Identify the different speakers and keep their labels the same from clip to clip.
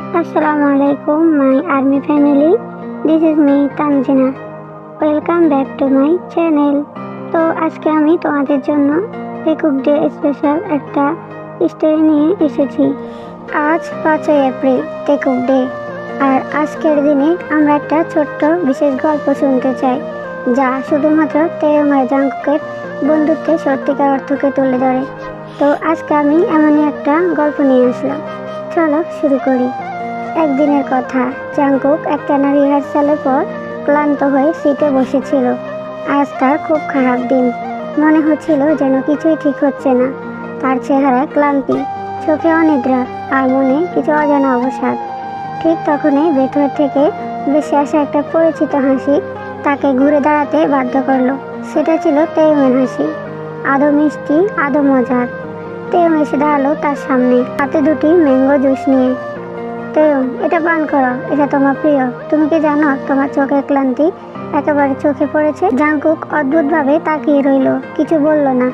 Speaker 1: Assalamualaikum my army family. This is me Tanzina. Welcome back to my channel. তো আজকে আমি তোমাদের জন্য টেকুক ডে স্পেশাল একটা স্টোরি নিয়ে এসেছি। আজ 5ই এপ্রিল টেকুক ডে, আর আজকের দিনে আমরা একটা ছোট্ট বিশেষ গল্প শুনতে চাই, যা শুধুমাত্র তেয়ং আর জাংকুকের বন্ধুত্বের সত্যিকার অর্থকে তুলে ধরে। তো আজকে আমি এমনই একটা গল্প নিয়ে আসলাম। চলো শুরু করি। একদিনের কথা, জাংকুক একটানা রিহার্সালের পর ক্লান্ত হয়ে সিটে বসেছিল। আজ তার খুব খারাপ দিন। মনে হচ্ছিল যেন কিছুই ঠিক হচ্ছে না। তার চেহারায় ক্লান্তি, চোখে অনিদ্রা, আর মনে কিছু অজানা অবসাদ। ঠিক তখনই ভেতর থেকে ভেসে আসা একটা পরিচিত হাসি তাকে ঘুরে দাঁড়াতে বাধ্য করলো। সেটা ছিল তেয়ংয়ের হাসি, আদৌ মিষ্টি আদৌ মজার। তেয়ং এসে দাঁড়ালো তার সামনে, হাতে দুটি ম্যাঙ্গো জুস নিয়ে। তেয়ং, এটা পান করো, এটা তোমার প্রিয়। তুমি কি জানো তোমার চোখের ক্লান্তি একেবারে চোখে পড়েছে? জাংকুক অদ্ভুতভাবে তাকিয়ে রইল, কিছু বলল না।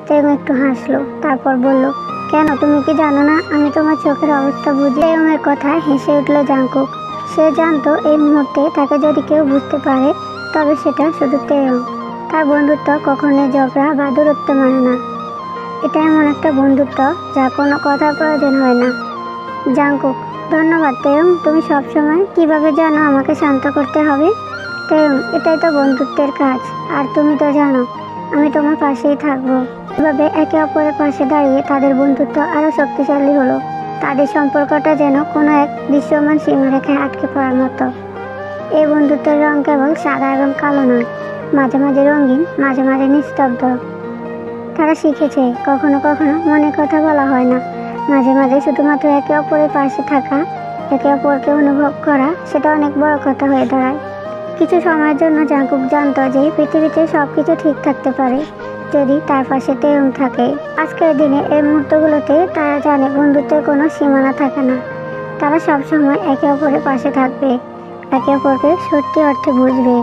Speaker 1: তেয়ং একটু হাসলো, তারপর বলল, কেন, তুমি কি জানো না আমি তোমার চোখের অবস্থা বুঝি? তেয়ংয়ের কথায় হেসে উঠল জাংকুক। সে জানতো এই মুহূর্তে তাকে যদি কেউ বুঝতে পারে তবে সেটা শুধু তেয়ং। তার বন্ধুত্ব কখনোই ঝগড়া বা দূরত্ব মানে না। এটা এমন একটা বন্ধুত্ব যা কোনো কথার প্রয়োজন হয় না। জাংকুক, ধন্যবাদ তেয়ং, তুমি সবসময় কিভাবে জানো আমাকে শান্ত করতে হবে? তেয়ং, এটাই তো বন্ধুত্বের কাজ, আর তুমি তো জানো আমি তোমার পাশেই থাকবো। এভাবে একে অপরের পাশে দাঁড়িয়ে তাদের বন্ধুত্ব আরো শক্তিশালী হলো। তাদের সম্পর্কটা যেন কোনো এক দৃশ্যমান সীমারেখায় আটকে পড়ার মতো। এই বন্ধুত্বের রং কেবল সাদা এবং কালো নয়, মাঝে মাঝে রঙিন, মাঝে মাঝে নিস্তব্ধ। তারা শিখেছে কখনো কখনো মনে কথা বলা হয় না, মাঝে মাঝে শুধুমাত্র একে অপরের পাশে থাকা, একে অপরকে অনুভব করা, সেটা অনেক বড় কথা হয়ে দাঁড়ায়। কিছু সময়ের জন্য জাংকুক জানতো যে পৃথিবীতে সবকিছু ঠিক থাকতে পারে যদি তার পাশে তেয়ং থাকে। আজকের দিনে এই মুহূর্তগুলোতে তারা জানে বন্ধুত্বের কোনো সীমানা থাকে না। তারা সবসময় একে অপরের পাশে থাকবে, একে অপরকে সত্যি অর্থে বুঝবে।